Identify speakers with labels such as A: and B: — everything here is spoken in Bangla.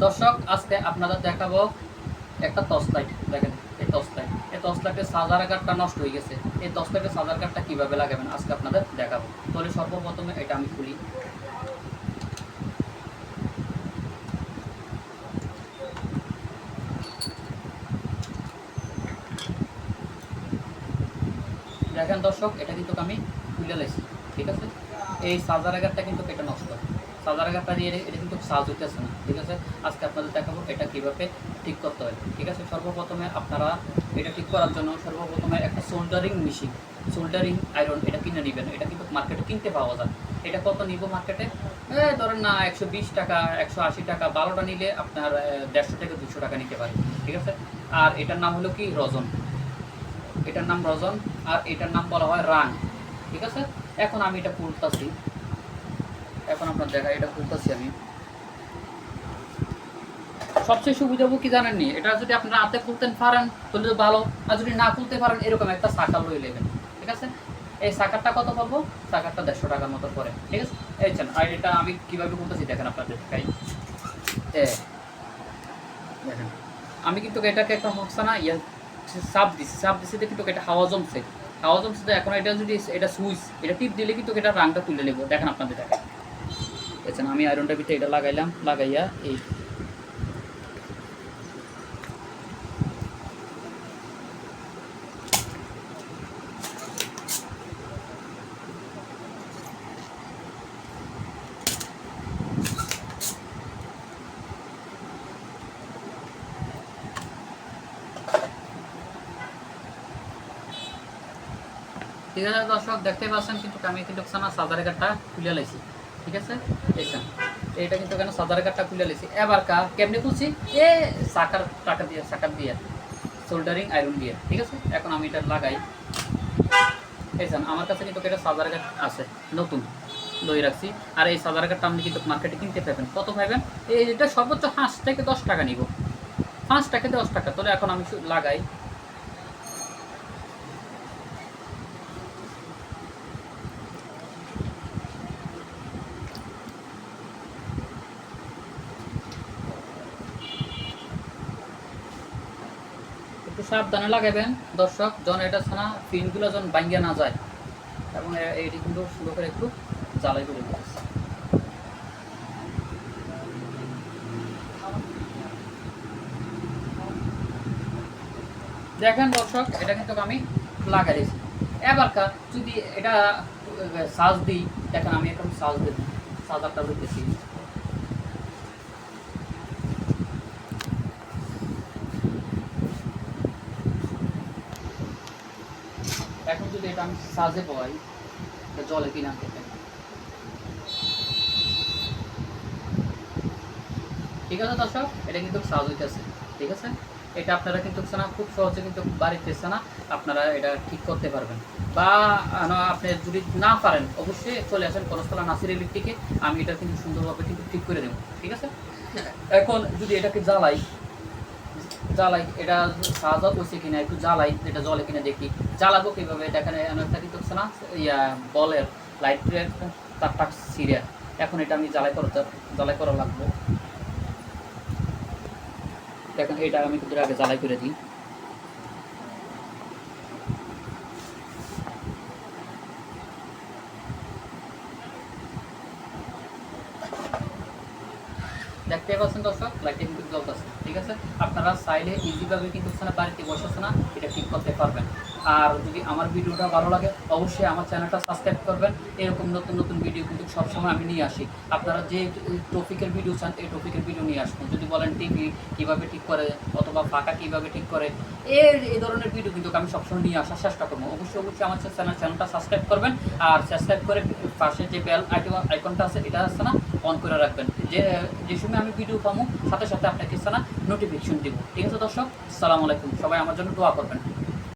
A: দর্শক আজকে আপনাদের দেখাবো একটা টর্চ লাইট। দেখেন এই টর্চ লাইট, এই টর্চ লাইটের চার্জার কার্ডটা নষ্ট হয়ে গেছে। এই টর্চ লাইটের চার্জার কার্ডটা কীভাবে লাগাবেন আজকে আপনাদের দেখাবো। তাহলে সর্বপ্রথমে এটা আমি খুলি। দেখেন দর্শক, এটা কিন্তু আমি খুলে লাইছি, ঠিক আছে। এই চার্জার কার্ডটা কিন্তু এটা নষ্ট, চার্জার কার্ডটা দিয়ে এটা কিন্তু চার্জ হইতেছে না, ঠিক আছে। আজকে আপনাদের দেখাবো এটা কীভাবে ঠিক করতে হয়, ঠিক আছে। সর্বপ্রথমে আপনারা এটা ঠিক করার জন্য সর্বপ্রথমে একটা সোল্ডারিং মেশিন, সোল্ডারিং আয়রন এটা কিনে নেবেন। এটা কিন্তু মার্কেটে কিনতে পাওয়া যায়। এটা কত নিব মার্কেটে? ধরেন না 120 টাকা, 180 টাকা। 12টা নিলে আপনার 150 থেকে 200 টাকা নিতে পারে, ঠিক আছে। আর এটার নাম হলো কি রজন, এটার নাম রজন, আর এটার নাম বলা হয় রাং, ঠিক আছে। এখন আমি এটা খুলতেছি, এখন আপনার দেখা এটা খুলতেছি আমি। সবচেয়ে সুবিধা কি জানেননি, এটা যদি আপনারা হাতে খুলতে পারেন তাহলে তো ভালো, আর যদি না খুলতে পারেন এরকম একটা সাকার লই নেবেন, ঠিক আছে। এই সাকারটা কত পাবো? সাকারটা 150 টাকার মতো পড়ে, ঠিক আছে। এই আর এটা আমি কীভাবে খুলতেছি দেখেন আপনাদের দেখাই। দেখেন আমি কিন্তু এটাকে একটা হচ্ছে না চাপ দিছি দেখি তো এটা হাওয়া জমছে, হাওয়া জমছে। তো এখন এটা যদি এটা সুইচ এটা টিপ দিলে কিন্তু এটা রাংটা তুলে নেবো। দেখেন আপনাদের দেখেন, দেখছেন আমি আয়রনটার ভিতরে এটা লাগাইলাম, লাগাইয়া এই ঠিক আছে। দর্শক দেখতে পাচ্ছেন কিন্তু আমি কিন্তু চার্জার কার্ডটা খুলে লাইছি, ঠিক আছে। এইটা কিন্তু কেন চার্জার কার্ডটা খুলে লাইছি। এবার কেমনি খুলছি? এ চাকার টাকা দিয়ে, চাকার দিয়ে সোল্ডারিং আয়রন দিয়ে, ঠিক আছে। এখন আমি এটা লাগাই। আমার কাছে কিন্তু এটা চার্জার কার্ড আছে, নতুন লই রাখছি। আর এই চার্জার কার্ডটা আপনি কিন্তু মার্কেটে কিনতে পাবেন। কত পাবেন? এটা সর্বোচ্চ 5 থেকে 10 টাকা নিব, 5 থেকে 10 টাকা। তাহলে এখন আমি লাগাই। একটু সাবধানে লাগাবেন দর্শক, জন এটা ছাড়া পিনগুলো যেন ভাঙ্গিয়া না যায়। এবং এইটি কিন্তু সুন্দর করে একটু জ্বালাই করে দিতেছে। দেখেন দর্শক, এটা কিন্তু আমি লাগাই দিয়েছি। এবার যদি এটা চার্জ দিই, দেখেন আমি এখন চার্জ দিই, চার্জারটা দিতেছি। এখন যদি এটা আমি চার্জে পাই, জলে কিনা থেকে, ঠিক আছে দর্শক, এটা কিন্তু চার্জ হইতেছে, ঠিক আছে। এটা আপনারা কিন্তু খুব সহজে কিন্তু বাড়িতে আপনারা এটা ঠিক করতে পারবেন। বা আপনি যদি না পারেন অবশ্যই চলে আসেন কনস্থলা নাসির ইলেকট্রিকে, আমি এটা কিন্তু সুন্দরভাবে কিন্তু ঠিক করে দেবো, ঠিক আছে। এখন যদি এটাকে জ্বালাই, এটা চার্জার হচ্ছে কিনা একটু জ্বালাই, এটা জলে কিনা দেখি। জ্বালাবো কীভাবে? দেখেন একটা কিন্তু বলের লাইটের তারটা সিরিয়া। এখন এটা আমি জ্বালাই করা লাগবো। দেখেন এটা আমি কিন্তু আগে জ্বালাই করে দিই। দেখতে পাচ্ছেন দর্শক, লাইটটা কিন্তু জ্বলতেছে, ঠিক আছে। আপনারা চাইলে ইজিভাবে কিন্তু বাড়িতে বসে এটা ঠিক করতে পারবেন। আর যদি আমার ভিডিওটা ভালো লাগে অবশ্যই আমার চ্যানেলটা সাবস্ক্রাইব করবেন। এরকম নতুন নতুন ভিডিও কিন্তু সবসময় আমি নিয়ে আসি। আপনারা যে টপিকের ভিডিও চান এই টপিকের ভিডিও নিয়ে আসবেন। যদি বলেন টিভি কীভাবে ঠিক করে অথবা ফাঁকা কীভাবে ঠিক করে, এই ধরনের ভিডিও কিন্তু আমি সবসময় নিয়ে আসার চেষ্টা করবো। অবশ্যই আমার চ্যানেলটা সাবস্ক্রাইব করবেন। আর সাবস্ক্রাইব করে পাশে যে বেল আইকনটা আছে এটা অন করে রাখবেন। যে সময় আমি ভিডিও পাবো সাথে সাথে আপনাকে নোটিফিকেশন দিব, ঠিক আছে দর্শক। আসসালামু আলাইকুম, সবাই আমার জন্য দোয়া করবেন।